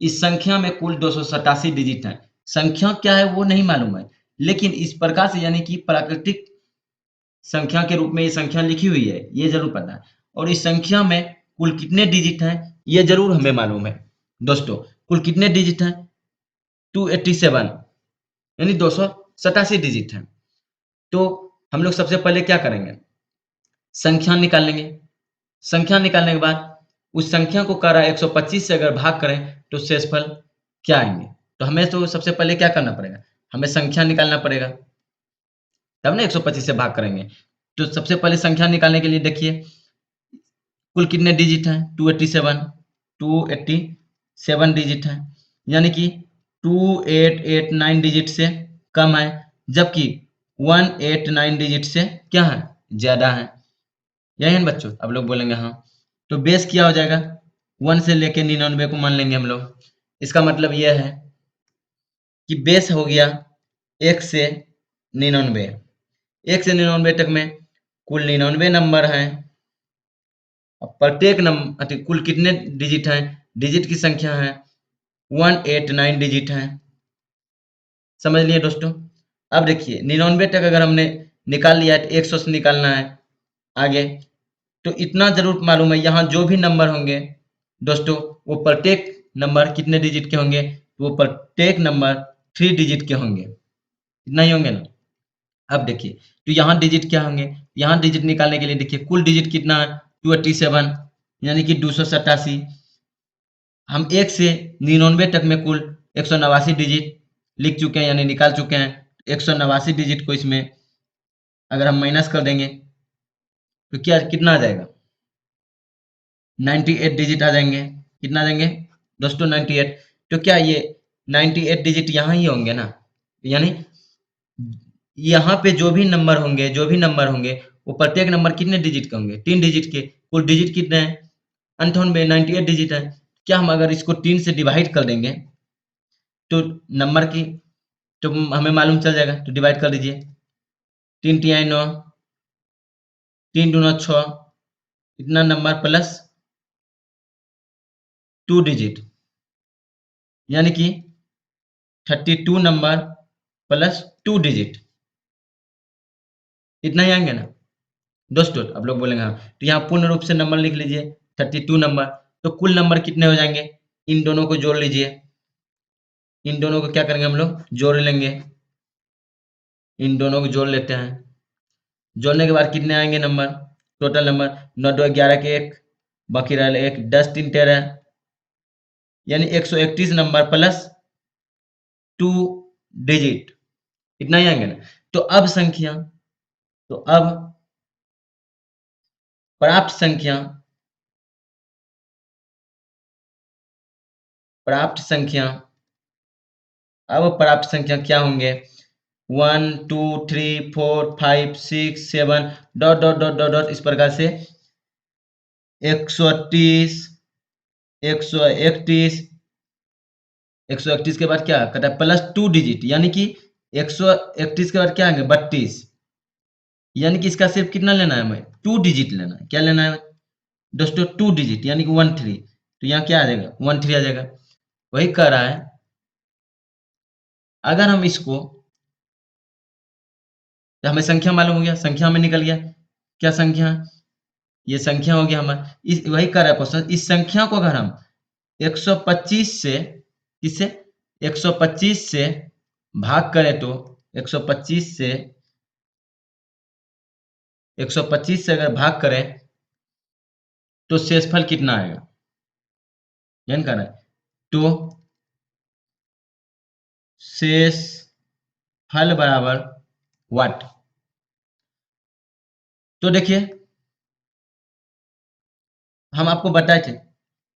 इस संख्या में कुल 287 डिजिट है। संख्या क्या है वो नहीं मालूम है, लेकिन इस प्रकार से यानी कि प्राकृतिक संख्या के रूप में ये संख्या लिखी हुई है ये जरूर पता है। और इस संख्या में कुल कितने डिजिट हैं ये जरूर हमें मालूम है। दोस्तों कुल कितने डिजिट हैं 287 यानी 287 डिजिट हैं। तो हम लोग सबसे पहले क्या करेंगे संख्या निकाल लेंगे। संख्या निकालने के बाद उस संख्या को करा 125 से अगर भाग करें तो शेषफल क्या आएंगे। तो हमें तो सबसे पहले क्या करना पड़ेगा हमें संख्या निकालना पड़ेगा तब ना 125 से भाग करेंगे। तो सबसे पहले संख्या निकालने के लिए देखिए कुल कितने डिजिट हैं 287 डिजिट हैं यानी कि 2889 डिजिट से कम है, जबकि 189 डिजिट से क्या है ज्यादा है। यही है ना बच्चों। अब लोग बोलेंगे हाँ। तो बेस क्या हो जाएगा 1 से लेके 99 को मान लेंगे हम लोग। इसका मतलब यह है कि बेस हो गया 1 से 99। 1 से 99 तक में कुल 99 नंबर हैं। अब प्रत्येक नंबर कुल कितने डिजिट हैं डिजिट की संख्या है 189 डिजिट हैं। समझ लिए दोस्तों। अब देखिए 99 तक अगर हमने निकाल लिया है तो 100 से निकालना है आगे। तो इतना जरूर मालूम है यहाँ जो भी नंबर होंगे दोस्तों वो प्रत्येक नंबर कितने डिजिट के होंगे वो प्रत्येक नंबर 3 डिजिट के होंगे। इतना ही होंगे ना। अब देखिए तो यहाँ डिजिट क्या होंगे यहाँ डिजिट निकालने के लिए देखिए कुल डिजिट कितना है 287 यानी कि 287। हम 1 से 99 तक में कुल 189 डिजिट लिख चुके हैं यानी निकाल चुके हैं। 189 डिजिट को इसमें अगर हम माइनस कर देंगे तो क्या कितना आ जाएगा 98 डिजिट आ जाएंगे। कितना आ जाएंगे दोस्तों 98। तो क्या ये 98 डिजिट यहाँ ही होंगे ना यानी यहाँ पे जो भी नंबर होंगे वो प्रत्येक नंबर कितने डिजिट के होंगे 3 डिजिट के। कुल डिजिट कितने हैं 98 98 डिजिट है। क्या हम अगर इसको 3 से डिवाइड कर देंगे तो नंबर की तो हमें मालूम चल जाएगा। तो डिवाइड कर दीजिए 3 तिहाई 9 3 दूना 6 इतना नंबर प्लस 2 डिजिट यानी कि 32 नंबर प्लस 2 डिजिट इतना ही आएंगे ना दोस्तों। अब लोग बोलेंगे हाँ। तो यहाँ पूर्ण रूप से नंबर लिख लीजिए 32 नंबर। तो कुल नंबर कितने हो जाएंगे इन दोनों को जोड़ लीजिए। इन दोनों को क्या करेंगे हम लोग जोड़ लेंगे। इन दोनों को जोड़ लेते हैं। जोड़ने के बाद कितने आएंगे नंबर टोटल नंबर 9 2 11 के 1 बाकी रहा 1 10 3 13 यानी 131 नंबर प्लस 2 डिजिट इतना ही आएंगे ना। तो अब संख्या तो अब प्राप्त संख्या प्राप्त संख्या अब प्राप्त संख्या क्या होंगे 1 2 3 4 5 6 7 dot dot dot dot dot इस प्रकार से 130 131 131 के बाद क्या कहता है प्लस 2 डिजिट यानी कि 131 के बाद क्या आएंगे 32 यानी कि इसका सिर्फ कितना लेना है हमें 2 डिजिट लेना है। क्या लेना है दोस्तों 2 डिजिट यानी कि 13। तो यहाँ क्या आ जाएगा 13 आ जाएगा। वही कह रहा है अगर हम इसको तो हमें संख्या मालूम हो गया संख्या हमें निकल गया क्या संख्या ये संख्या हो गया हमारा। इस वही कर रहा है क्वेश्चन इस संख्या को अगर हम 125 से किससे 125 से भाग करें तो 125 से 125 से अगर भाग करें तो शेषफल कितना आएगा यानी कर रहा है। तो शेषफल बराबर वाट। तो देखिए हम आपको बताए थे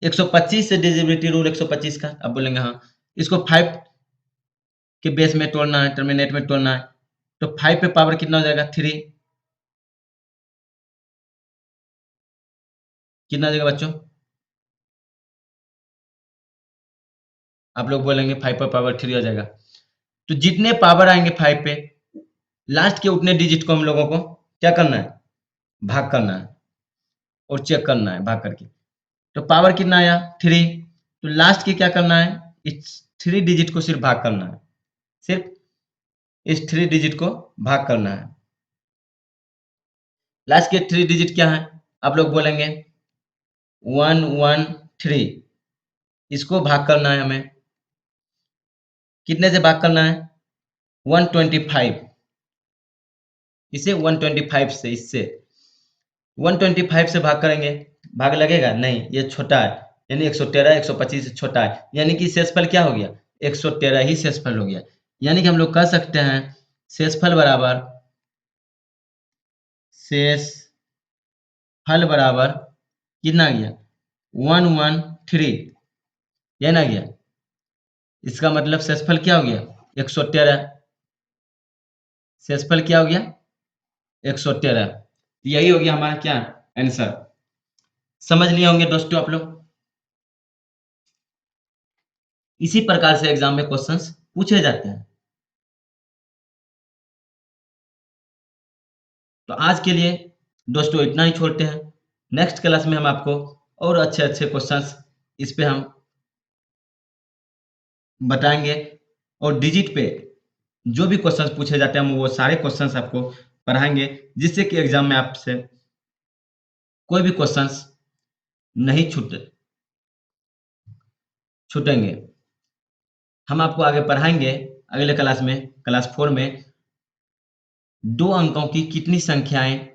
125 से डिविजिबिलिटी रूल 125 का। अब बोलेंगे हाँ इसको 5 के बेस में तोड़ना है टर्मिनेट में तोड़ना है। तो 5 पे पावर कितना हो जाएगा 3 कितना हो जाएगा बच्चों। आप लोग बोलेंगे 5 पर पावर 3 हो जाएगा। तो जितने पावर आएंगे 5 पे, लास्ट के उतने डिजिट को हम लोगों को क्या करना है, भाग करना है और चेक करना है भाग करके। तो पावर कितना आया 3, तो लास्ट के क्या करना है, इस 3 डिजिट को सिर्फ भाग करना है, सिर्फ इस 3 डिजिट को भाग करना है। लास्ट के 3 डिजिट क्या है, आप लोग बोलेंगे 113, इसको भाग करना है हमें, कितने से भाग करना है, 125, इसे 125 से, इससे 125 से भाग करेंगे, भाग लगेगा नहीं, ये छोटा है, यानी 113 125 से छोटा है, यानी कि शेषफल क्या हो गया, 113 ही शेषफल हो गया। यानी कि हम लोग कह सकते हैं शेषफल बराबर, शेषफल बराबर कितना आ गया, 113, यह ना गया, इसका मतलब शेषफल क्या हो गया, 113, शेषफल क्या हो गया, 113। यही हो गया हमारा क्या आंसर। समझ लिए होंगे दोस्तों आप लोग। इसी प्रकार से एग्जाम में क्वेश्चंस पूछे जाते हैं। तो आज के लिए दोस्तों इतना ही छोड़ते हैं। नेक्स्ट क्लास में हम आपको और अच्छे अच्छे क्वेश्चंस इस पे हम बताएंगे, और डिजिट पे जो भी क्वेश्चंस पूछे जाते हैं हम वो सारे क्वेश्चंस आपको पढ़ाएंगे, जिससे कि एग्जाम में आपसे कोई भी क्वेश्चंस नहीं छूटेंगे। हम आपको आगे पढ़ाएंगे अगले क्लास में, क्लास 4 में 2 अंकों की कितनी संख्याएं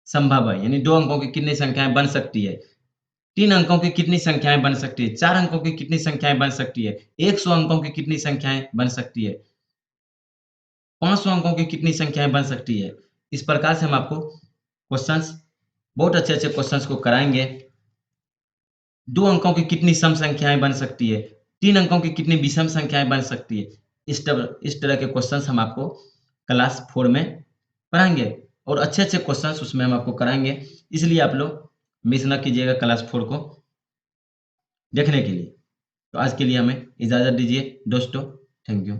संभव है, यानी 2 अंकों की कितनी संख्याएं बन सकती है, 3 अंकों की कितनी संख्याएं बन सकती है, 4 अंकों की कितनी संख्याएं बन सकती है, 100 अंकों की कितनी संख्याएं बन सकती है, 500 अंकों की कितनी संख्याएं बन सकती है। इस प्रकार से हम आपको क्वेश्चंस, बहुत अच्छे अच्छे क्वेश्चंस को कराएंगे। 2 अंकों की कितनी सम संख्याएं बन सकती है, 3 अंकों की कितनी विषम संख्याएं बन सकती है, इस तरह के क्वेश्चंस हम आपको क्लास 4 में पढ़ाएंगे, और अच्छे अच्छे क्वेश्चंस उसमें हम आपको कराएंगे। इसलिए आप लोग मिस ना कीजिएगा क्लास 4 को देखने के लिए। तो आज के लिए हमें इजाज़त दीजिए दोस्तों, थैंक यू।